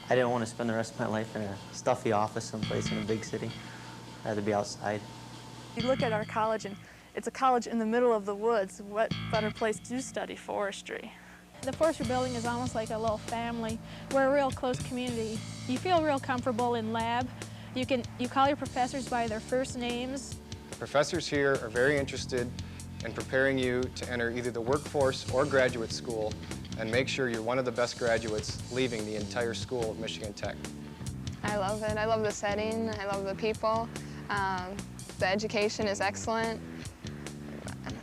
I didn't want to spend the rest of my life in a stuffy office someplace in a big city. I'd rather be outside. You look at our college, and it's a college in the middle of the woods. What better place to study forestry? The forestry building is almost like a little family. We're a real close community. You feel real comfortable in lab. You call your professors by their first names. The professors here are very interested in preparing you to enter either the workforce or graduate school and make sure you're one of the best graduates leaving the entire school of Michigan Tech. I love it. I love the setting. I love the people. The education is excellent.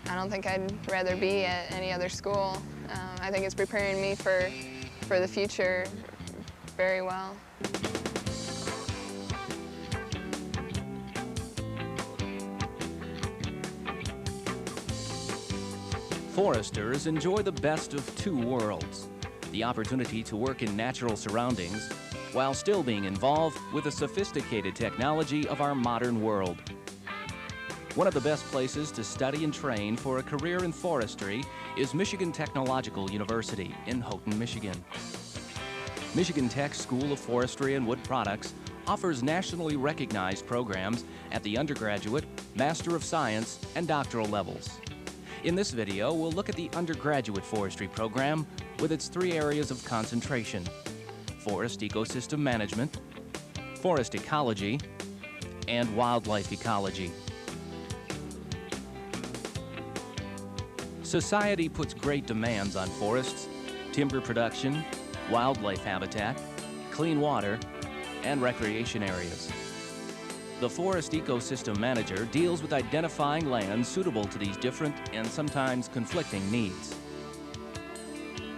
I don't think I'd rather be at any other school. I think it's preparing me for the future very well. Foresters enjoy the best of two worlds, the opportunity to work in natural surroundings while still being involved with the sophisticated technology of our modern world. One of the best places to study and train for a career in forestry is Michigan Technological University in Houghton, Michigan. Michigan Tech's School of Forestry and Wood Products offers nationally recognized programs at the undergraduate, Master of Science, and doctoral levels. In this video, we'll look at the undergraduate forestry program with its three areas of concentration: forest ecosystem management, forest ecology, and wildlife ecology. Society puts great demands on forests, timber production, wildlife habitat, clean water, and recreation areas. The Forest Ecosystem Manager deals with identifying land suitable to these different and sometimes conflicting needs.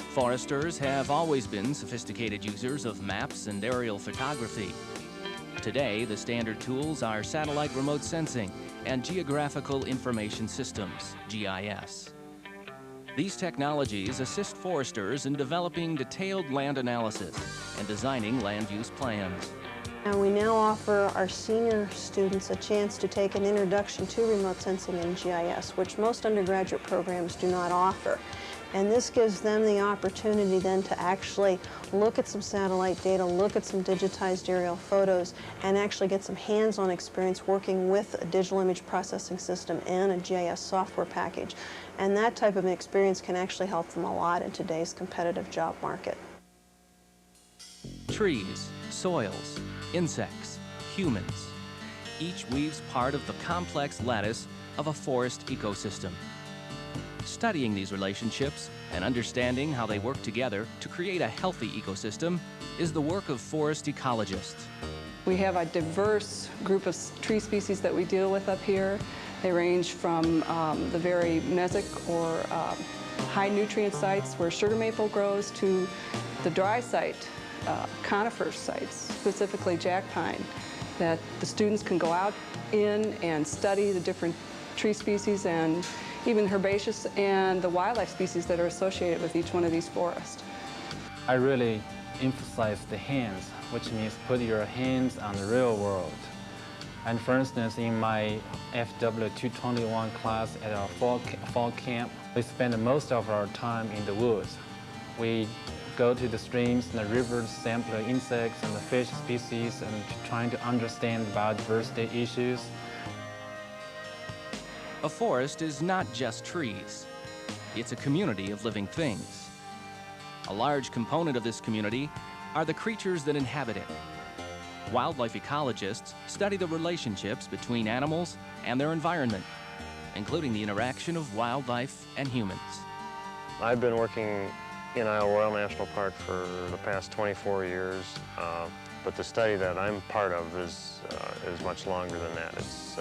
Foresters have always been sophisticated users of maps and aerial photography. Today, the standard tools are satellite remote sensing and geographical information systems, GIS. These technologies assist foresters in developing detailed land analysis and designing land use plans. And we now offer our senior students a chance to take an introduction to remote sensing and GIS, which most undergraduate programs do not offer. And this gives them the opportunity then to actually look at some satellite data, look at some digitized aerial photos, and actually get some hands-on experience working with a digital image processing system and a GIS software package. And that type of experience can actually help them a lot in today's competitive job market. Trees, soils, insects, humans. Each weaves part of the complex lattice of a forest ecosystem. Studying these relationships and understanding how they work together to create a healthy ecosystem is the work of forest ecologists. We have a diverse group of tree species that we deal with up here. They range from the very mesic or high nutrient sites where sugar maple grows to the dry site, conifer sites, specifically jack pine, that the students can go out in and study the different tree species and even herbaceous and the wildlife species that are associated with each one of these forests. I really emphasize the hands, which means put your hands on the real world. And for instance, in my FW 221 class at our fall camp, we spend most of our time in the woods. We go to the streams and the rivers, sample insects and the fish species, and trying to understand biodiversity issues. A forest is not just trees. It's a community of living things. A large component of this community are the creatures that inhabit it. Wildlife ecologists study the relationships between animals and their environment, including the interaction of wildlife and humans. I've been working in Isle Royale National Park for the past 24 years, but the study that I'm part of is much longer than that. It's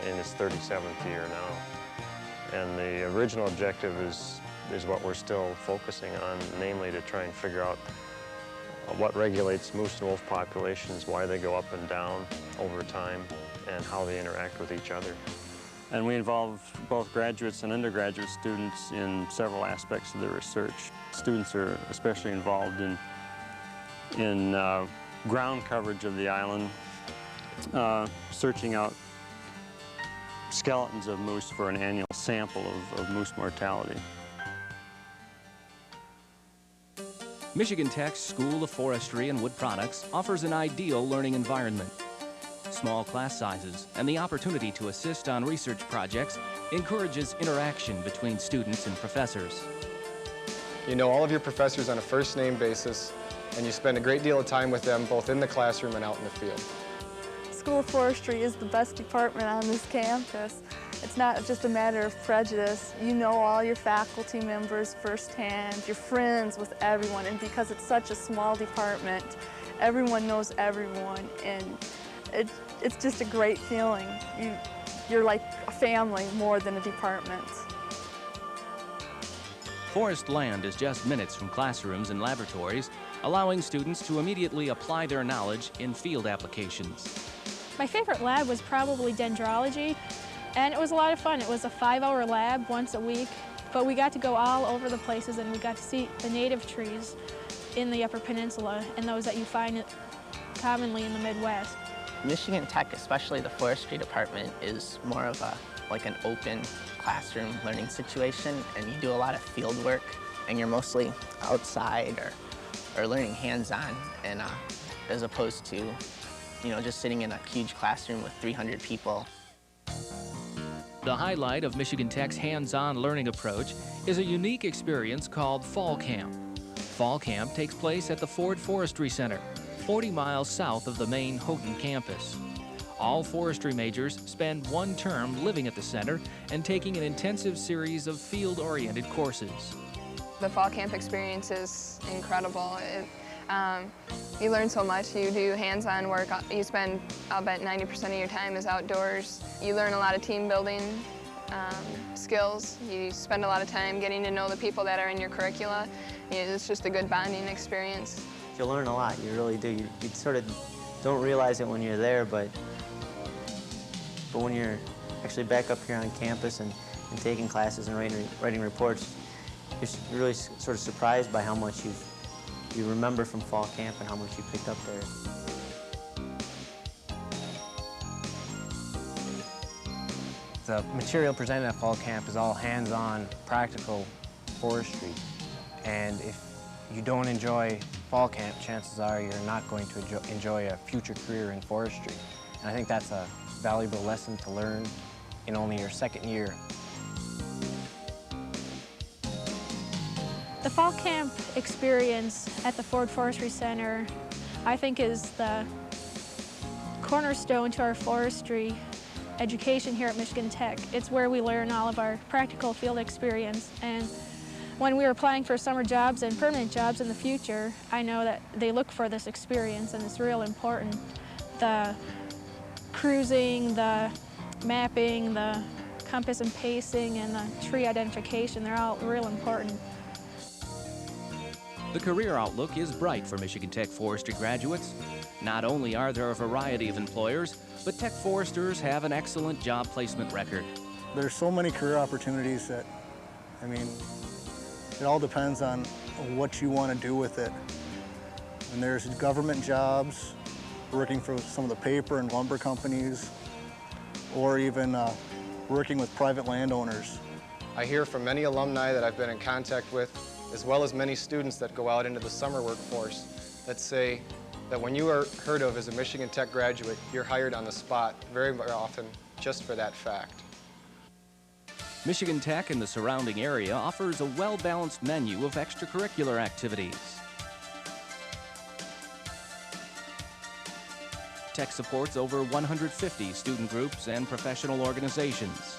in its 37th year now. And the original objective is what we're still focusing on, namely to try and figure out what regulates moose and wolf populations, why they go up and down over time, and how they interact with each other. And we involve both graduates and undergraduate students in several aspects of their research. Students are especially involved in ground coverage of the island, searching out skeletons of moose for an annual sample of moose mortality. Michigan Tech's School of Forestry and Wood Products offers an ideal learning environment. Small class sizes and the opportunity to assist on research projects encourages interaction between students and professors. You know all of your professors on a first-name basis, and you spend a great deal of time with them both in the classroom and out in the field. School of Forestry is the best department on this campus. It's not just a matter of prejudice. You know all your faculty members firsthand, you're friends with everyone, and because it's such a small department, everyone knows everyone, and it's just a great feeling. You're like a family more than a department. Forest land is just minutes from classrooms and laboratories, allowing students to immediately apply their knowledge in field applications. My favorite lab was probably dendrology, and it was a lot of fun. It was a 5-hour lab once a week, but we got to go all over the places and we got to see the native trees in the Upper Peninsula and those that you find commonly in the Midwest. Michigan Tech, especially the forestry department, is more of like an open classroom learning situation, and you do a lot of field work, and you're mostly outside or learning hands-on, and as opposed to, you know, just sitting in a huge classroom with 300 people. The highlight of Michigan Tech's hands-on learning approach is a unique experience called Fall Camp. Fall Camp takes place at the Ford Forestry Center, 40 miles south of the main Houghton campus. All forestry majors spend one term living at the center and taking an intensive series of field-oriented courses. The fall camp experience is incredible. You learn so much. You do hands-on work. You spend, I'll bet 90% of your time is outdoors. You learn a lot of team building skills. You spend a lot of time getting to know the people that are in your curricula. It's just a good bonding experience. You learn a lot, you really do. You sort of don't realize it when you're there, but when you're actually back up here on campus and taking classes and writing reports, you're really sort of surprised by how much you remember from fall camp and how much you picked up there. The material presented at fall camp is all hands-on, practical forestry. And if you don't enjoy fall camp, chances are you're not going to enjoy a future career in forestry. And I think that's a valuable lesson to learn in only your second year. The fall camp experience at the Ford Forestry Center, I think, is the cornerstone to our forestry education here at Michigan Tech. It's where we learn all of our practical field experience. And when we are applying for summer jobs and permanent jobs in the future, I know that they look for this experience, and it's real important. The cruising, the mapping, the compass and pacing, and the tree identification, they're all real important. The career outlook is bright for Michigan Tech forestry graduates. Not only are there a variety of employers, but Tech foresters have an excellent job placement record. There's so many career opportunities that, I mean, it all depends on what you want to do with it. And there's government jobs, working for some of the paper and lumber companies, or even working with private landowners. I hear from many alumni that I've been in contact with, as well as many students that go out into the summer workforce, that say that when you are heard of as a Michigan Tech graduate, you're hired on the spot very, very often just for that fact. Michigan Tech and the surrounding area offers a well-balanced menu of extracurricular activities. Tech supports over 150 student groups and professional organizations.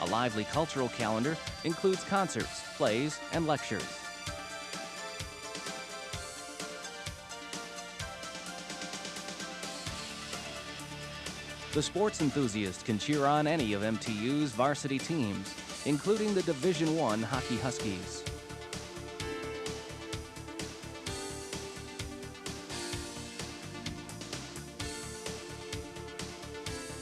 A lively cultural calendar includes concerts, plays, and lectures. The sports enthusiast can cheer on any of MTU's varsity teams, including the Division I Hockey Huskies.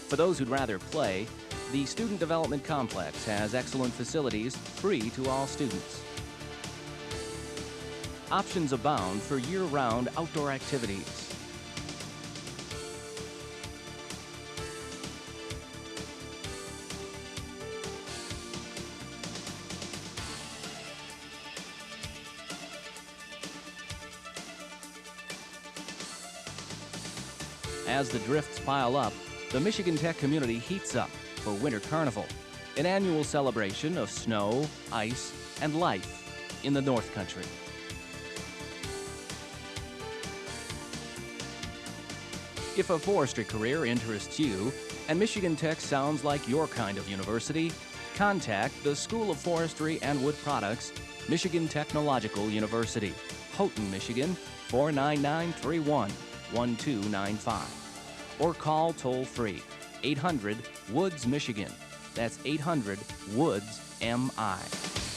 For those who'd rather play, the Student Development Complex has excellent facilities free to all students. Options abound for year-round outdoor activities. As the drifts pile up, the Michigan Tech community heats up for Winter Carnival, an annual celebration of snow, ice, and life in the North Country. If a forestry career interests you and Michigan Tech sounds like your kind of university, contact the School of Forestry and Wood Products, Michigan Technological University, Houghton, Michigan, 499-31-1295. Or call toll-free, 800-WOODS-MICHIGAN. That's 800-WOODS-MI.